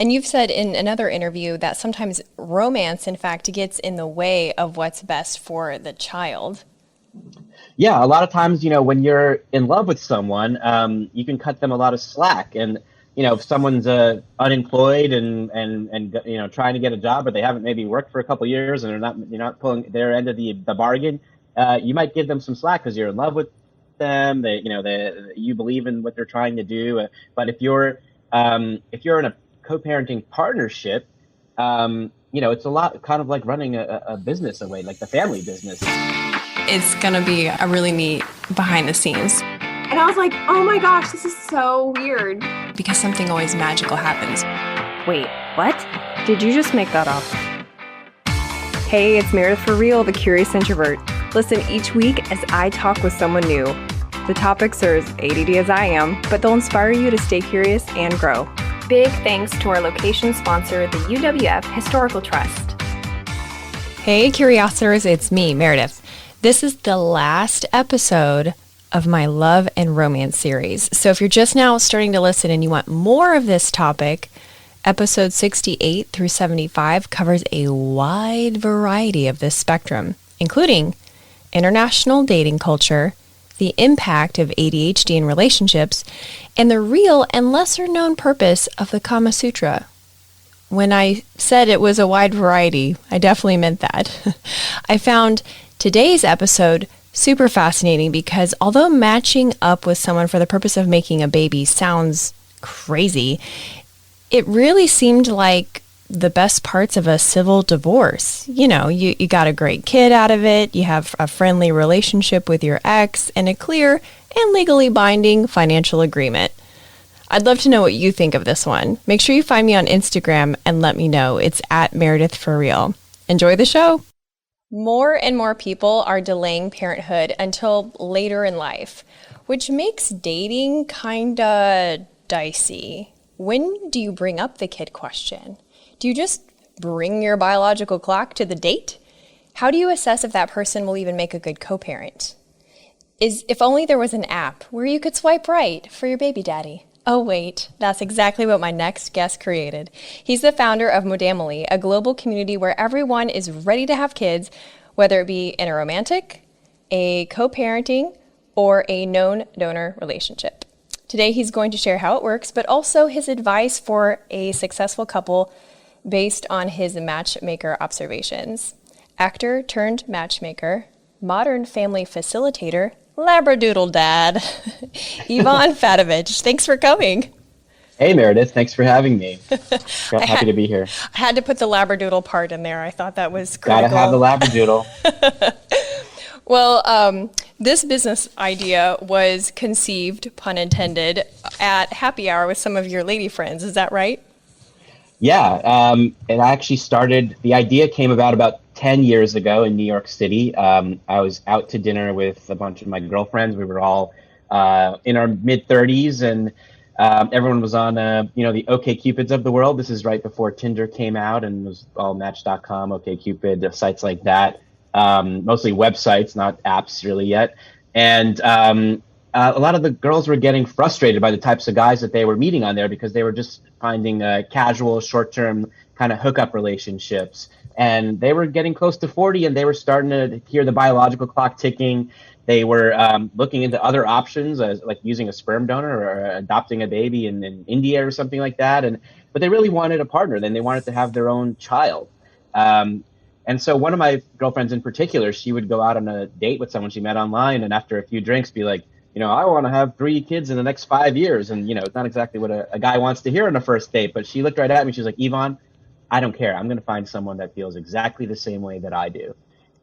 And you've said in another interview that sometimes romance, in fact, gets in the way of what's best for the child. Yeah, a lot of times, when you're in love with someone, you can cut them a lot of slack. And, if someone's unemployed and trying to get a job, but they haven't maybe worked for a couple of years and you're not pulling their end of the bargain, you might give them some slack because you're in love with them. You believe in what they're trying to do. But if you're in a co-parenting partnership, it's a lot kind of like running a business away, like the family business. It's going to be a really neat behind the scenes. And I was like, oh my gosh, this is so weird. Because something always magical happens. Wait, what? Did you just make that up? Hey, it's Meredith for Real, the Curious Introvert. Listen each week as I talk with someone new. The topics are as ADD as I am, but they'll inspire you to stay curious and grow. Big thanks to our location sponsor, the UWF Historical Trust. Hey, Curiositors, it's me, Meredith. This is the last episode of my love and romance series. So if you're just now starting to listen and you want more of this topic, episode 68 through 75 covers a wide variety of this spectrum, including international dating culture, the impact of ADHD in relationships, and the real and lesser known purpose of the Kama Sutra. When I said it was a wide variety, I definitely meant that. I found today's episode super fascinating because although matching up with someone for the purpose of making a baby sounds crazy, it really seemed like the best parts of a civil divorce. You got a great kid out of it, you have a friendly relationship with your ex, and a clear and legally binding financial agreement. I'd love to know what you think of this one. Make sure you find me on Instagram and let me know. It's at Meredith for Real. Enjoy the show. More and more people are delaying parenthood until later in life, which makes dating kinda dicey. When do you bring up the kid question? Do you just bring your biological clock to the date? How do you assess if that person will even make a good co-parent? If only there was an app where you could swipe right for your baby daddy. Oh wait, that's exactly what my next guest created. He's the founder of Modamily, a global community where everyone is ready to have kids, whether it be in a romantic, a co-parenting, or a known donor relationship. Today he's going to share how it works, but also his advice for a successful couple based on his matchmaker observations. Actor turned matchmaker, modern family facilitator, Labradoodle dad, Ivan Fatovic. Thanks for coming. Hey, Meredith. Thanks for having me. Happy to be here. I had to put the Labradoodle part in there. I thought that was critical. Gotta have the Labradoodle. Well, this business idea was conceived, pun intended, at happy hour with some of your lady friends. Is that right? Yeah. It actually started, the idea came about 10 years ago in New York City. I was out to dinner with a bunch of my girlfriends. We were all in our mid-30s, and everyone was on, the OkCupids of the world. This is right before Tinder came out, and it was all Match.com, OkCupid, sites like that. Mostly websites, not apps really yet. And a lot of the girls were getting frustrated by the types of guys that they were meeting on there because they were just finding casual, short-term kind of hookup relationships. And they were getting close to 40, and they were starting to hear the biological clock ticking. They were looking into other options, like using a sperm donor or adopting a baby in India or something like that. But they really wanted a partner. Then they wanted to have their own child. And so one of my girlfriends in particular, she would go out on a date with someone she met online, and after a few drinks be like, I want to have 3 kids in the next 5 years. And, it's not exactly what a guy wants to hear on a first date. But she looked right at me. She's like, Yvonne, I don't care. I'm going to find someone that feels exactly the same way that I do.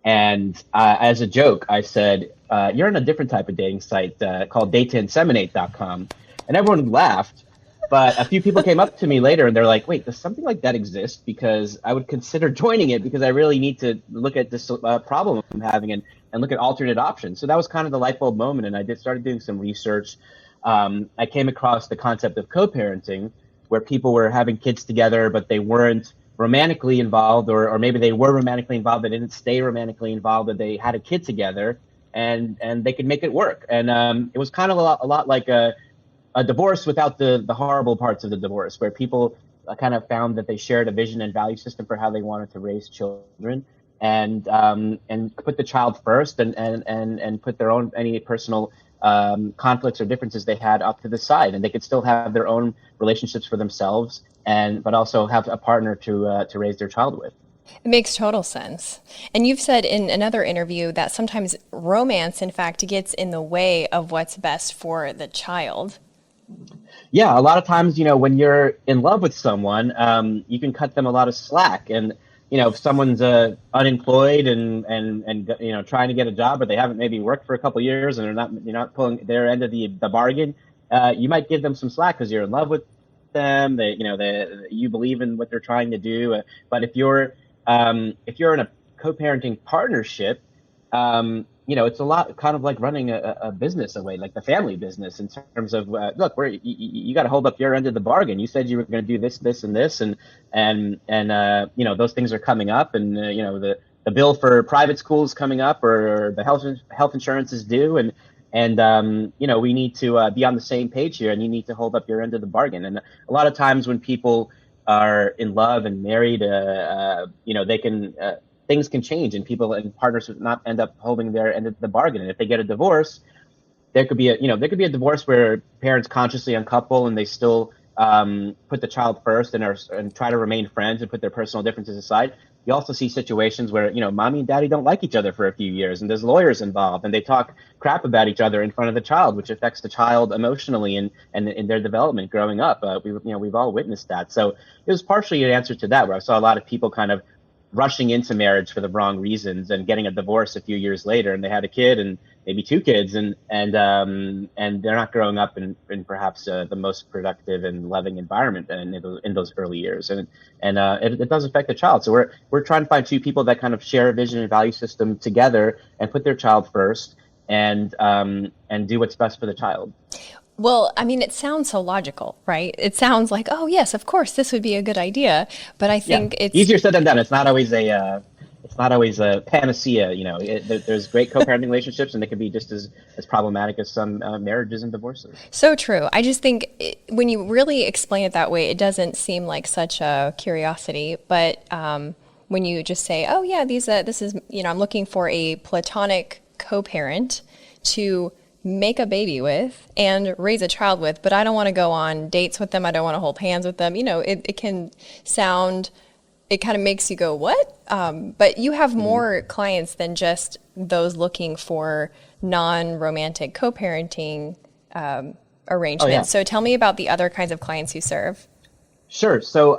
And as a joke, I said, you're on a different type of dating site called Inseminate.com. And everyone laughed. But a few people came up to me later and they're like, wait, does something like that exist? Because I would consider joining it because I really need to look at this problem I'm having and look at alternate options. So that was kind of the light bulb moment. And I started doing some research. I came across the concept of co-parenting, where people were having kids together, but they weren't romantically involved, or maybe they were romantically involved, but didn't stay romantically involved, but they had a kid together and they could make it work. And it was kind of a lot like a divorce without the horrible parts of the divorce, where people kind of found that they shared a vision and value system for how they wanted to raise children, and put the child first, and put their own any personal conflicts or differences they had up to the side, and they could still have their own relationships for themselves, but also have a partner to raise their child with. It makes total sense. And you've said in another interview that sometimes romance, in fact, gets in the way of what's best for the child. Yeah, a lot of times, when you're in love with someone, you can cut them a lot of slack. And, if someone's unemployed and trying to get a job, but they haven't maybe worked for a couple of years and you're not pulling their end of the bargain, you might give them some slack because you're in love with them. You believe in what they're trying to do. But if you're in a co-parenting partnership, it's a lot kind of like running a business away, like the family business, in terms of, look, you got to hold up your end of the bargain. You said you were going to do this, this, and this, and those things are coming up, and the bill for private schools coming up, or the health insurance is due, and we need to be on the same page here, and you need to hold up your end of the bargain. And a lot of times when people are in love and married, they can. Things can change, and people and partners would not end up holding their end of the bargain. And if they get a divorce, there could be a divorce where parents consciously uncouple and they still put the child first and try to remain friends and put their personal differences aside. You also see situations where mommy and daddy don't like each other for a few years, and there's lawyers involved, and they talk crap about each other in front of the child, which affects the child emotionally and in their development growing up. We've all witnessed that. So it was partially an answer to that, where I saw a lot of people kind of rushing into marriage for the wrong reasons and getting a divorce a few years later, and they had a kid and maybe two kids, and they're not growing up in perhaps the most productive and loving environment in those early years, and it does affect the child. So we're trying to find two people that kind of share a vision and value system together and put their child first, and do what's best for the child. Well, I mean, it sounds so logical, right? It sounds like, oh yes, of course, this would be a good idea. But I think it's easier said than done. It's not always a panacea. There's great co-parenting relationships, and they can be just as problematic as some marriages and divorces. So true. I just think when you really explain it that way, it doesn't seem like such a curiosity. But when you just say, oh yeah, this is I'm looking for a platonic co-parent to make a baby with and raise a child with, but I don't want to go on dates with them. I don't want to hold hands with them. It can sound, it kind of makes you go, what? But you have more clients than just those looking for non-romantic co-parenting arrangements. Oh, yeah. So tell me about the other kinds of clients you serve. Sure. So,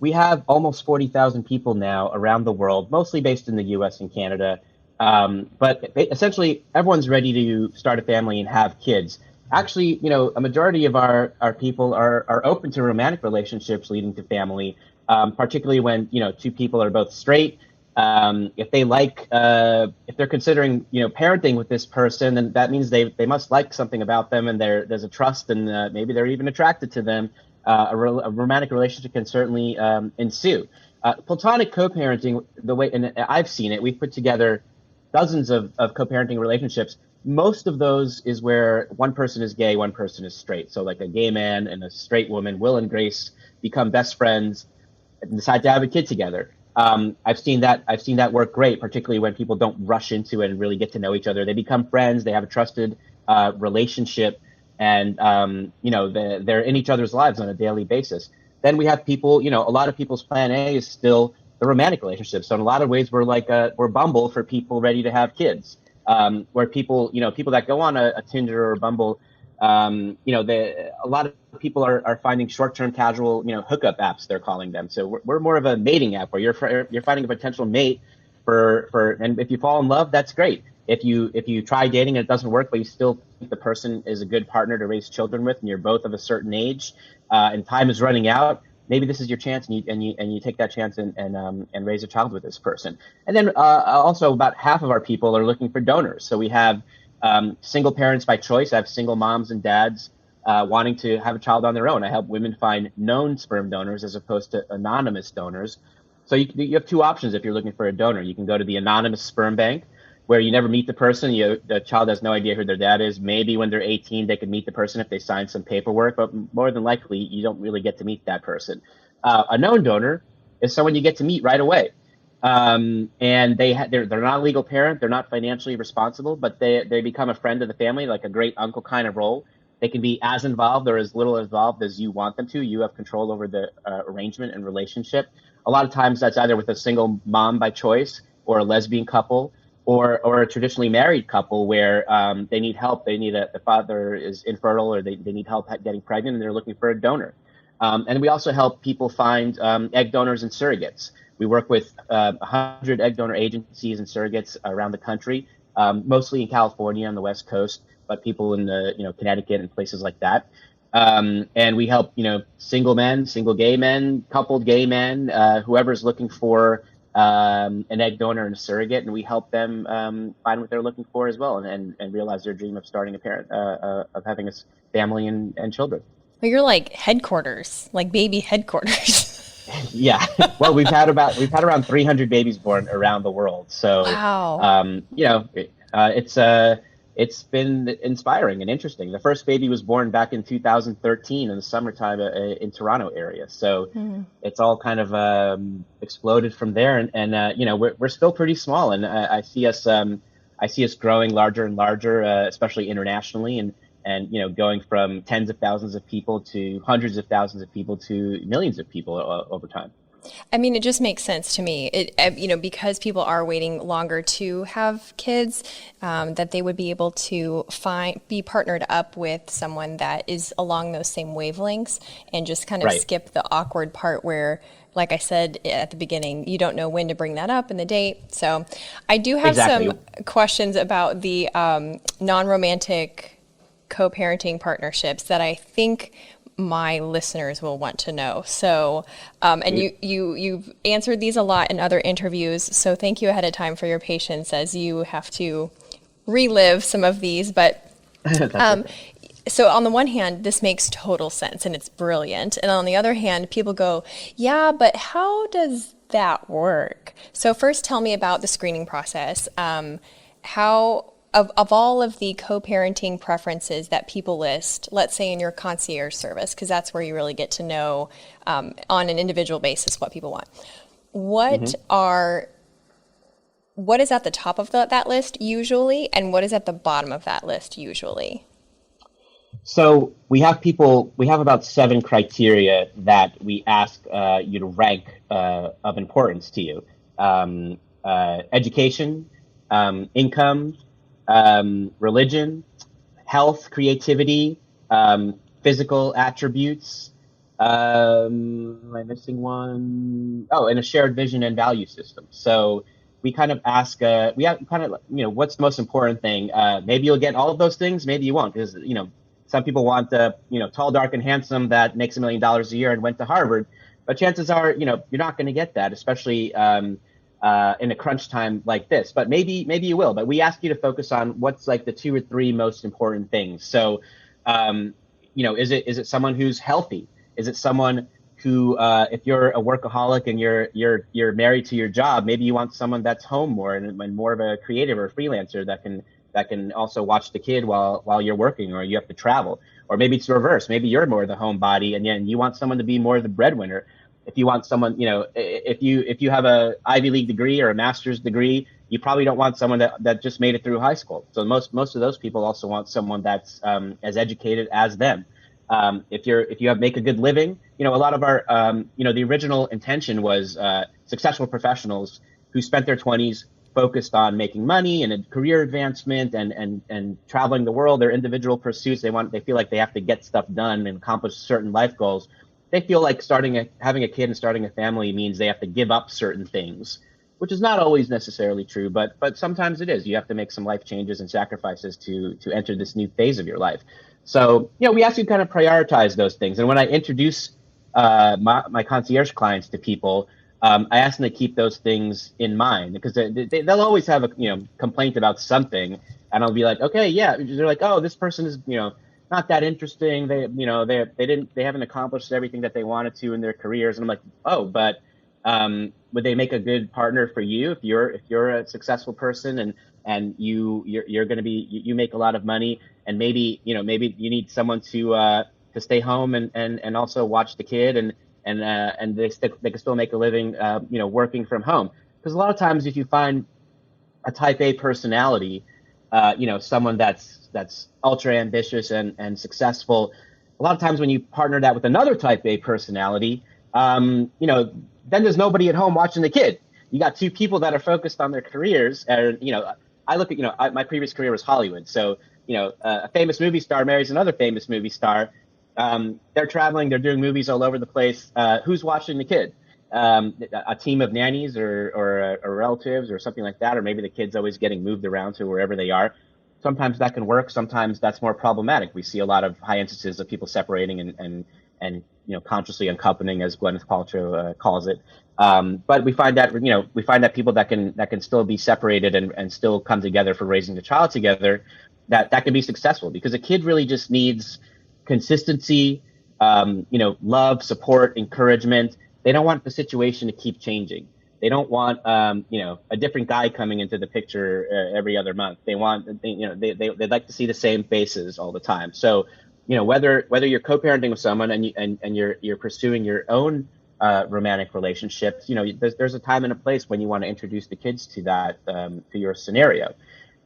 we have almost 40,000 people now around the world, mostly based in the US and Canada. But essentially, everyone's ready to start a family and have kids. Actually, a majority of our people are open to romantic relationships leading to family, particularly when, two people are both straight. If they're considering, parenting with this person, then that means they must like something about them, and there's a trust, and maybe they're even attracted to them. A romantic relationship can certainly ensue. Platonic co-parenting, the way, and I've seen it, we've put together dozens of co-parenting relationships. Most of those is where one person is gay, one person is straight. So like a gay man and a straight woman, Will and Grace, become best friends and decide to have a kid together. I've seen that work great, particularly when people don't rush into it and really get to know each other. They become friends, they have a trusted relationship, and they're in each other's lives on a daily basis. Then we have people, a lot of people's plan A is still the romantic relationship. So in a lot of ways, we're Bumble for people ready to have kids. Where people that go on a Tinder or a Bumble, a lot of people are finding short-term casual, hookup apps, they're calling them. So we're more of a mating app where you're finding a potential mate and if you fall in love, that's great. If you try dating and it doesn't work, but you still think the person is a good partner to raise children with, and you're both of a certain age, and time is running out, maybe this is your chance, and you take that chance and raise a child with this person. And then also about half of our people are looking for donors. So we have single parents by choice. I have single moms and dads wanting to have a child on their own. I help women find known sperm donors as opposed to anonymous donors. So you have two options if you're looking for a donor. You can go to the anonymous sperm bank, where you never meet the person. The child has no idea who their dad is. Maybe when they're 18, they could meet the person if they sign some paperwork, but more than likely, you don't really get to meet that person. A known donor is someone you get to meet right away. And they're not a legal parent, they're not financially responsible, but they become a friend of the family, like a great uncle kind of role. They can be as involved or as little involved as you want them to. You have control over the arrangement and relationship. A lot of times that's either with a single mom by choice, or a lesbian couple, or a traditionally married couple where they need help. They need the father is infertile, or they need help getting pregnant, and they're looking for a donor. And we also help people find egg donors and surrogates. We work with 100 egg donor agencies and surrogates around the country, mostly in California on the West Coast, but people in Connecticut and places like that. And we help single men, single gay men, coupled gay men, whoever's looking for an egg donor and a surrogate, and we help them find what they're looking for as well, and realize their dream of starting a parent, of having a family and children. Well, you're like headquarters, like baby headquarters. Yeah. Well, we've had around 300 babies born around the world. So, wow. It's been inspiring and interesting. The first baby was born back in 2013 in the summertime in Toronto area. So it's all kind of exploded from there. And we're still pretty small. And I see us growing larger and larger, especially internationally. And going from tens of thousands of people to hundreds of thousands of people to millions of people over time. I mean, it just makes sense to me. Because people are waiting longer to have kids, that they would be able to be partnered up with someone that is along those same wavelengths, and just kind of skip the awkward part where, like I said at the beginning, you don't know when to bring that up in the date. So I do have some questions about the non-romantic co-parenting partnerships that I think my listeners will want to know. So, and you've answered these a lot in other interviews, so thank you ahead of time for your patience as you have to relive some of these. But so on the one hand, this makes total sense and it's brilliant. And on the other hand, people go, yeah, but how does that work? So first tell me about the screening process. Of all of the co-parenting preferences that people list, let's say in your concierge service, because that's where you really get to know on an individual basis what people want. What is at the top of that list usually, and what is at the bottom of that list usually? So we have about 7 criteria that we ask you to rank of importance to you. Education, income, religion, health, creativity, physical attributes. Am I missing one? Oh, and a shared vision and value system. So we kind of ask, what's the most important thing? Maybe you'll get all of those things, maybe you won't, because, some people want tall, dark, and handsome that makes $1 million a year and went to Harvard, but chances are, you're not going to get that, especially in a crunch time like this. But maybe you will. But we ask you to focus on what's like the 2 or 3 most important things. So, is it someone who's healthy? Is it someone who, if you're a workaholic and you're married to your job, maybe you want someone that's home more and more of a creative or a freelancer that can also watch the kid while you're working, or you have to travel. Or maybe it's reverse. Maybe you're more the homebody and you want someone to be more the breadwinner. If you want someone, if you have a Ivy League degree or a master's degree, you probably don't want someone that just made it through high school. So most of those people also want someone that's as educated as them. If you make a good living, a lot of our, the original intention was successful professionals who spent their 20s focused on making money and a career advancement and traveling the world, their individual pursuits. They feel like they have to get stuff done and accomplish certain life goals. They feel like having a kid and starting a family means they have to give up certain things, which is not always necessarily true, but sometimes it is. You have to make some life changes and sacrifices to enter this new phase of your life. So, we ask you to kind of prioritize those things. And when I introduce my concierge clients to people, I ask them to keep those things in mind, because they'll always have a complaint about something, and I'll be like, okay, yeah. They're like, oh, this person is not that interesting. They haven't accomplished everything that they wanted to in their careers. And I'm like, oh, but would they make a good partner for you if you're a successful person and you're going to be, you make a lot of money, and maybe you need someone to stay home and also watch the kid and they can still make a living, working from home. Because a lot of times, if you find a type A personality, someone that's ultra ambitious and successful, a lot of times when you partner that with another type A personality, then there's nobody at home watching the kid. You got two people that are focused on their careers. And, I look at, my previous career was Hollywood. So, a famous movie star marries another famous movie star. They're traveling, they're doing movies all over the place. Who's watching the kid? A team of nannies or relatives or something like that, or maybe the kid's always getting moved around to wherever they are. Sometimes that can work. Sometimes that's more problematic. We see a lot of high instances of people separating and consciously uncoupling, as Gwyneth Paltrow calls it. But we find that people that can still be separated and still come together for raising the child together, that can be successful, because a kid really just needs consistency, love, support, encouragement. They don't want the situation to keep changing. They don't want, a different guy coming into the picture every other month. They want, they'd like to see the same faces all the time. So, whether you're co-parenting with someone and you're pursuing your own romantic relationships, there's a time and a place when you want to introduce the kids to that, to your scenario.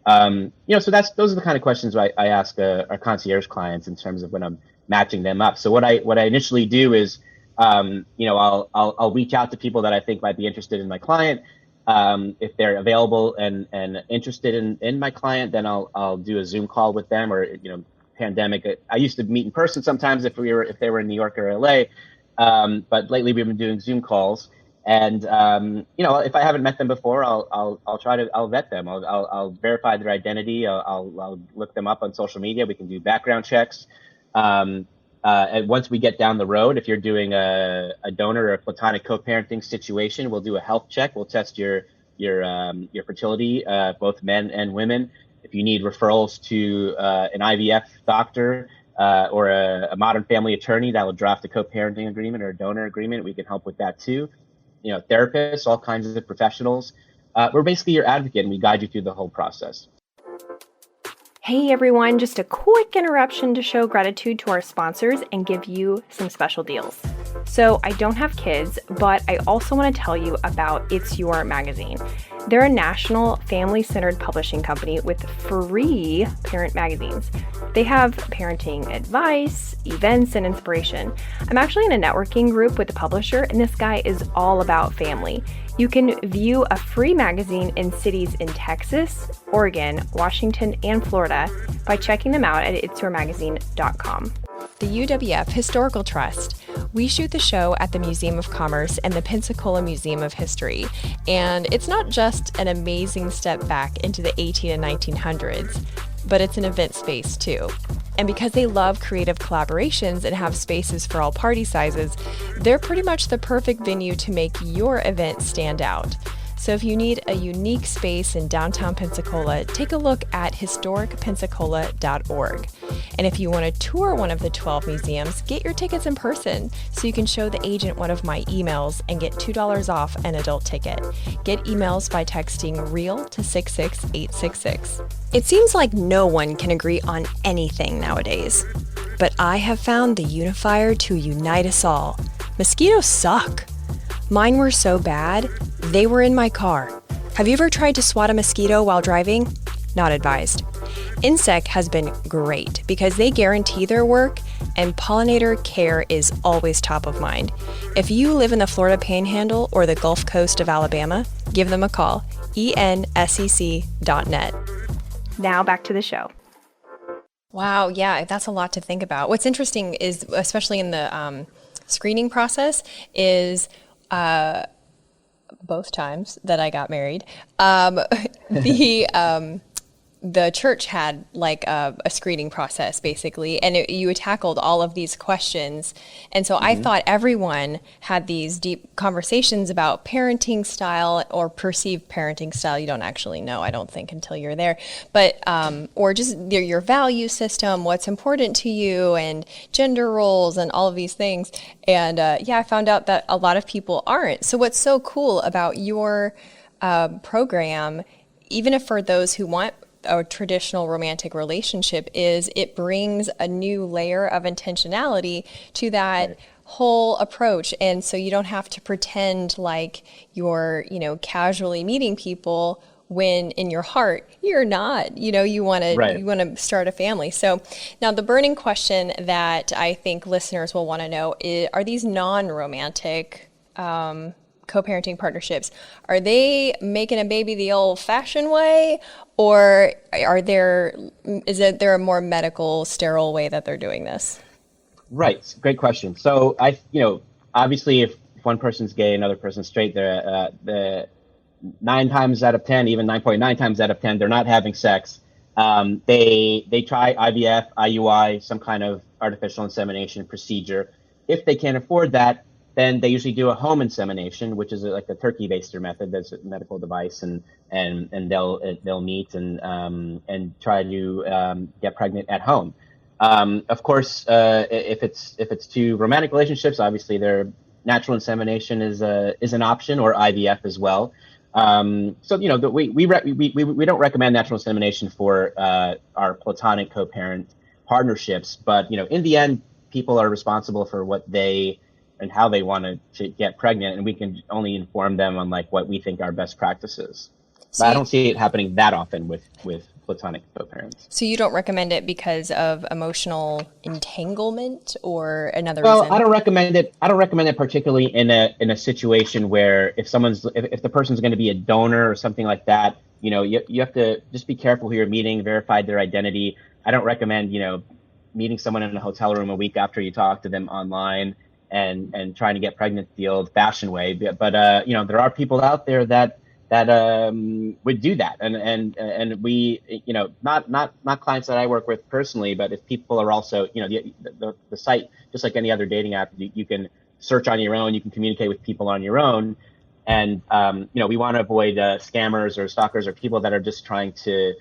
So those are the kind of questions I ask our concierge clients in terms of when I'm matching them up. So what I initially do is, I'll reach out to people that I think might be interested in my client. If they're available and interested in my client, then I'll do a Zoom call with them, or, pandemic. I used to meet in person sometimes if they were in New York or LA. But lately we've been doing Zoom calls. And, if I haven't met them before, I'll vet them. I'll verify their identity. I'll look them up on social media. We can do background checks. And once we get down the road, if you're doing a donor or a platonic co-parenting situation, we'll do a health check. We'll test your fertility, both men and women. If you need referrals to an IVF doctor or a modern family attorney that will draft a co-parenting agreement or a donor agreement, we can help with that too. Therapists, all kinds of professionals. We're basically your advocate, and we guide you through the whole process. Hey everyone, just a quick interruption to show gratitude to our sponsors and give you some special deals. So I don't have kids, but I also want to tell you about It's Your Magazine. They're a national family-centered publishing company with free parent magazines. They have parenting advice, events, and inspiration. I'm actually in a networking group with the publisher, and this guy is all about family. You can view a free magazine in cities in Texas, Oregon, Washington, and Florida by checking them out at itsyourmagazine.com. The UWF Historical Trust. We shoot the show at the Museum of Commerce and the Pensacola Museum of History, and it's not just an amazing step back into the 18 and 1900s, but it's an event space too. And because they love creative collaborations and have spaces for all party sizes, they're pretty much the perfect venue to make your event stand out. So if you need a unique space in downtown Pensacola, take a look at historicpensacola.org. And if you want to tour one of the 12 museums, get your tickets in person so you can show the agent one of my emails and get $2 off an adult ticket. Get emails by texting REAL to 66866. It seems like no one can agree on anything nowadays, but I have found the unifier to unite us all. Mosquitoes suck. Mine were so bad, they were in my car. Have you ever tried to swat a mosquito while driving? Not advised. Insect has been great because they guarantee their work and pollinator care is always top of mind. If you live in the Florida Panhandle or the Gulf Coast of Alabama, give them a call, ensec.net. Now back to the show. Wow, yeah, that's a lot to think about. What's interesting is, especially in the screening process, is both times that I got married, the church had like a screening process basically, and you tackled all of these questions. And so I thought everyone had these deep conversations about parenting style or perceived parenting style. You don't actually know, I don't think, until you're there, but or just your value system, what's important to you, and gender roles and all of these things. And I found out that a lot of people aren't. So what's so cool about your program, even if for those who want a traditional romantic relationship, is it brings a new layer of intentionality to that whole approach. And so you don't have to pretend like you're, casually meeting people when in your heart you're not. You want Right. to start a family. So now the burning question that I think listeners will want to know is, are these non-romantic co-parenting partnerships, are they making a baby the old-fashioned way, or is there a more medical, sterile way that they're doing this? Right. Great question. So obviously, if one person's gay, another person's straight, the 9 times out of 10, even 9.9 times out of 10, they're not having sex. They try IVF, IUI, some kind of artificial insemination procedure. If they can't afford that, then they usually do a home insemination, which is like a turkey baster method. That's a medical device, and they'll meet and try to get pregnant at home. Of course, if it's two romantic relationships, obviously their natural insemination is an option, or IVF as well. So we don't recommend natural insemination for our platonic co-parent partnerships, but in the end, people are responsible for what they and how they want to get pregnant, and we can only inform them on like what we think are best practices. So but I don't see it happening that often with platonic co-parents. So you don't recommend it because of emotional entanglement or another Well, reason? I don't recommend it particularly in a situation where if the person's going to be a donor or something like that, you have to just be careful who you're meeting, verify their identity. I don't recommend, meeting someone in a hotel room a week after you talk to them online and trying to get pregnant the old-fashioned way. But there are people out there that would do that, and we, not clients that I work with personally, but if people are also, the site, just like any other dating app, you can search on your own, you can communicate with people on your own, and we want to avoid scammers or stalkers or people that are just trying to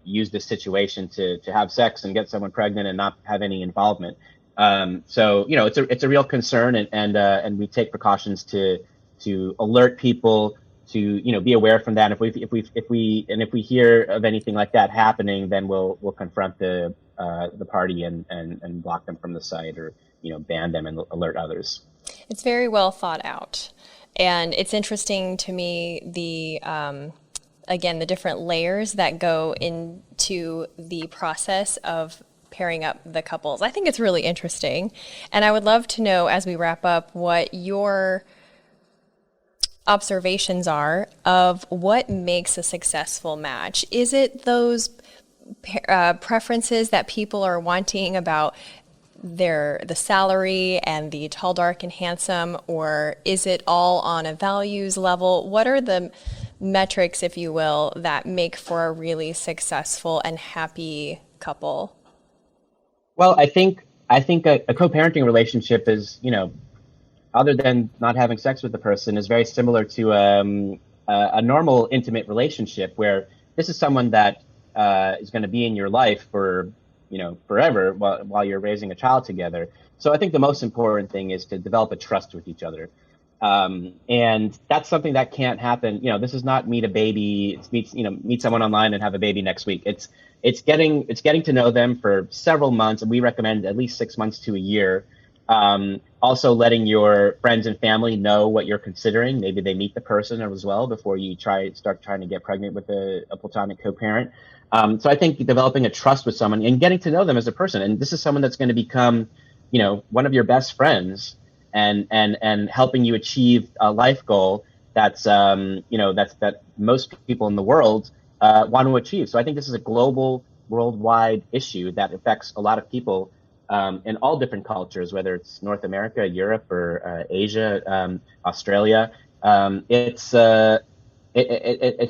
use this situation to have sex and get someone pregnant and not have any involvement. So it's a real concern, and we take precautions to alert people to be aware from that. If we hear of anything like that happening, then we'll confront the party and block them from the site, or ban them and alert others. It's very well thought out, and it's interesting to me again the different layers that go into the process of pairing up the couples. I think it's really interesting, and I would love to know, as we wrap up, what your observations are of what makes a successful match. Is it those preferences that people are wanting about the salary and the tall, dark, and handsome, or is it all on a values level? What are the metrics, if you will, that make for a really successful and happy couple? Well, I think a co-parenting relationship is, other than not having sex with the person, is very similar to a normal intimate relationship, where this is someone that is going to be in your life for forever while you're raising a child together. So I think the most important thing is to develop a trust with each other, and that's something that can't happen. This is not meet a baby, it's meet someone online and have a baby next week. It's getting to know them for several months, and we recommend at least 6 months to a year. Also letting your friends and family know what you're considering. Maybe they meet the person as well before you start trying to get pregnant with a platonic co-parent. So I think developing a trust with someone and getting to know them as a person, and this is someone that's going to become, one of your best friends, and helping you achieve a life goal that most people in the world want to achieve. So I think this is a global, worldwide issue that affects a lot of people in all different cultures, whether it's North America, Europe, or Asia, Australia. It's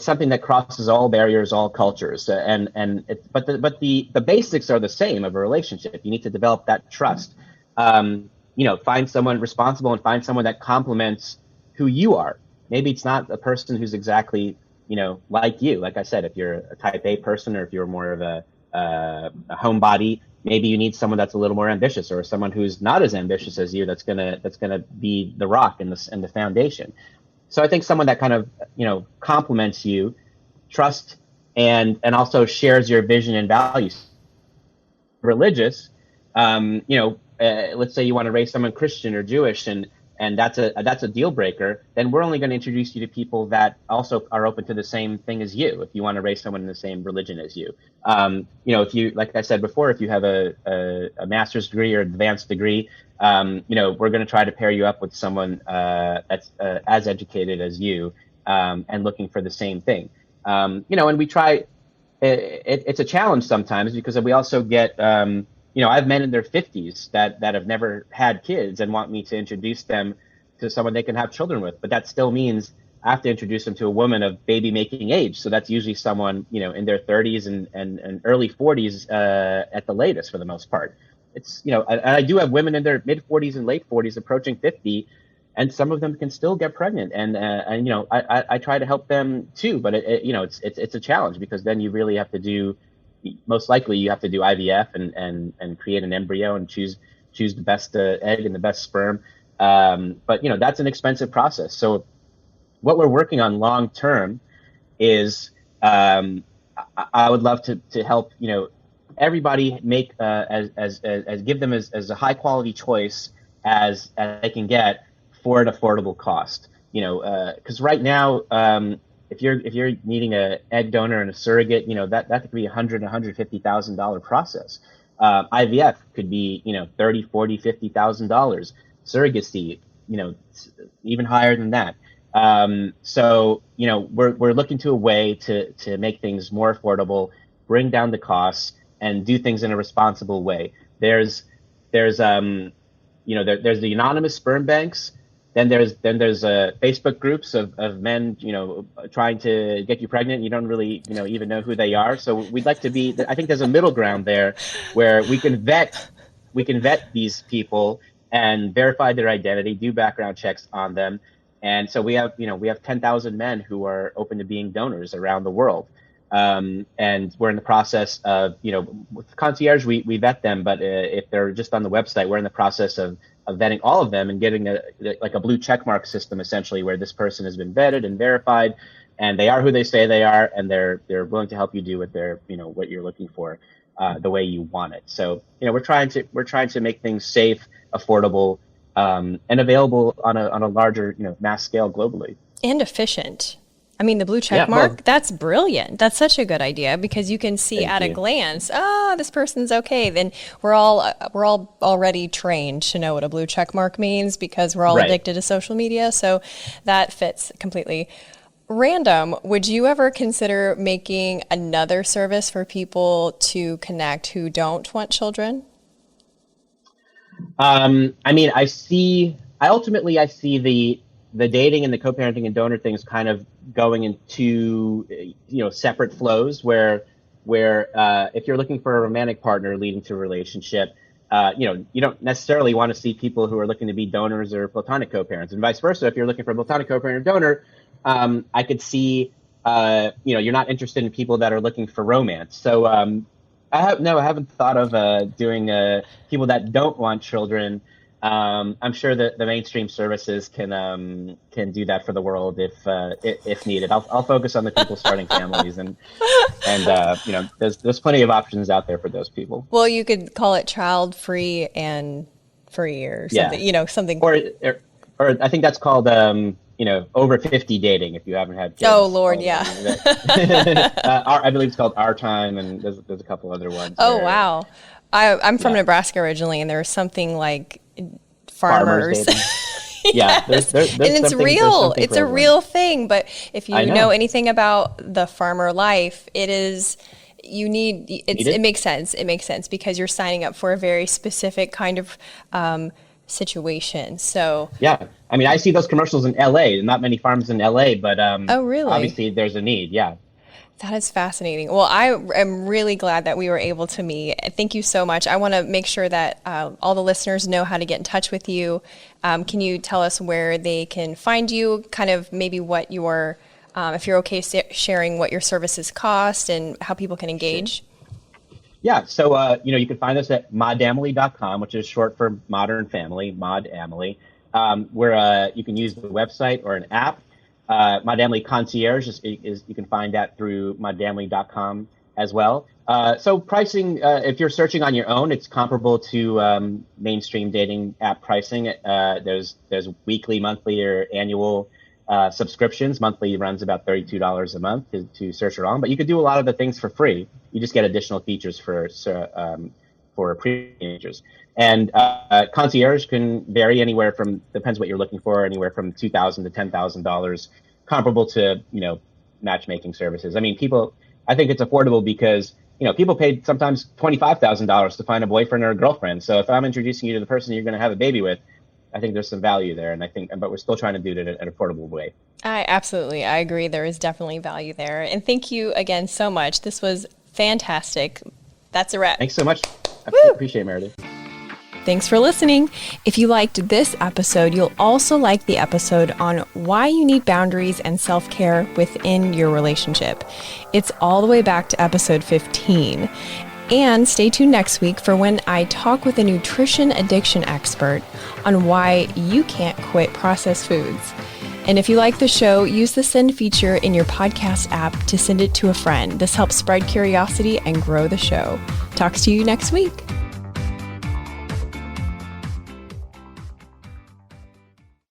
something that crosses all barriers, all cultures, but the basics are the same of a relationship. You need to develop that trust. Find someone responsible and find someone that complements who you are. Maybe it's not a person who's exactly like you. Like I said, if you're a type A person, or if you're more of a homebody, maybe you need someone that's a little more ambitious, or someone who's not as ambitious as you. That's gonna be the rock and the foundation. So I think someone that kind of complements you, trust, and also shares your vision and values. Religious, let's say you want to raise someone Christian or Jewish, and that's a deal breaker, then we're only going to introduce you to people that also are open to the same thing as you. If you want to raise someone in the same religion as you, if you, like I said before, if you have a master's degree or advanced degree, we're going to try to pair you up with someone that's as educated as you, and looking for the same thing. And we try. It's a challenge sometimes because we also get. I have men in their 50s that have never had kids and want me to introduce them to someone they can have children with. But that still means I have to introduce them to a woman of baby making age. So that's usually someone, in their 30s and early 40s at the latest for the most part. It's, I do have women in their mid 40s and late 40s approaching 50, and some of them can still get pregnant. And I try to help them too. But it's a challenge because then you really have to do. Most likely you have to do IVF and create an embryo and choose the best egg and the best sperm. But that's an expensive process. So what we're working on long term is I would love to help everybody make as give them as a high quality choice as they can get for an affordable cost. Because right now. If you're needing an egg donor and a surrogate, that could be $150,000 process. IVF could be $30,000, $40,000, $50,000. Surrogacy, even higher than that. So we're looking to a way to make things more affordable, bring down the costs, and do things in a responsible way. There's the anonymous sperm banks. Then there's Facebook groups of men, trying to get you pregnant. You don't really, even know who they are. So we'd like to be. I think there's a middle ground there where we can vet these people and verify their identity, do background checks on them, and so we have 10,000 men who are open to being donors around the world. And we're in the process of, with concierge, we vet them, but if they're just on the website, we're in the process of vetting all of them and getting a blue check mark system, essentially, where this person has been vetted and verified, and they are who they say they are, and they're willing to help you do what what you're looking for, the way you want it. So, we're trying to make things safe, affordable, and available on a larger, mass scale globally. And efficient. I mean, the blue check mark, that's brilliant. That's such a good idea because you can see at a glance, this person's okay. Then we're all already trained to know what a blue check mark means because we're all addicted to social media. So that fits completely. Random, would you ever consider making another service for people to connect who don't want children? I see the dating and the co-parenting and donor things kind of going into separate flows where if you're looking for a romantic partner leading to a relationship, you don't necessarily want to see people who are looking to be donors or platonic co-parents, and vice versa. If you're looking for a platonic co-parent or donor, I could see you're not interested in people that are looking for romance. So I haven't thought of doing people that don't want children. I'm sure that the mainstream services can do that for the world if needed. I'll focus on the people starting families and there's plenty of options out there for those people. Well, you could call it child free and free or something. Something. Or I think that's called over 50 dating if you haven't had kids. Oh Lord, yeah. I believe it's called Our Time, and there's a couple other ones. Oh wow. I'm from Nebraska originally, and there's something like farmers. Yeah, there's and it's real. It's a real thing. But if you know anything about the farmer life, it makes sense. It makes sense because you're signing up for a very specific kind of situation. So yeah, I see those commercials in LA. Not many farms in LA, but oh really? Obviously, there's a need. Yeah. That is fascinating. Well, I am really glad that we were able to meet. Thank you so much. I want to make sure that all the listeners know how to get in touch with you. Can you tell us where they can find you, kind of maybe what your, if you're okay sharing what your services cost and how people can engage? Sure. Yeah, so, you can find us at modamily.com, which is short for Modern Family, Modamily, where you can use the website or an app. Modamily Concierge is you can find that through modamily.com as well. So pricing, if you're searching on your own, it's comparable to mainstream dating app pricing. There's weekly, monthly, or annual subscriptions. Monthly runs about $32 a month to search your own, but you could do a lot of the things for free. You just get additional features for premium users. And concierge can vary anywhere from, depends what you're looking for, anywhere from $2,000 to $10,000, comparable to, matchmaking services. I mean, I think it's affordable because, people pay sometimes $25,000 to find a boyfriend or a girlfriend. So if I'm introducing you to the person you're going to have a baby with, I think there's some value there. But we're still trying to do it in an affordable way. I agree. There is definitely value there. And thank you again so much. This was fantastic. That's a wrap. Thanks so much. I appreciate it, Meredith. Thanks for listening. If you liked this episode, you'll also like the episode on why you need boundaries and self-care within your relationship. It's all the way back to episode 15. And stay tuned next week for when I talk with a nutrition addiction expert on why you can't quit processed foods. And if you like the show, use the send feature in your podcast app to send it to a friend. This helps spread curiosity and grow the show. Talk to you next week.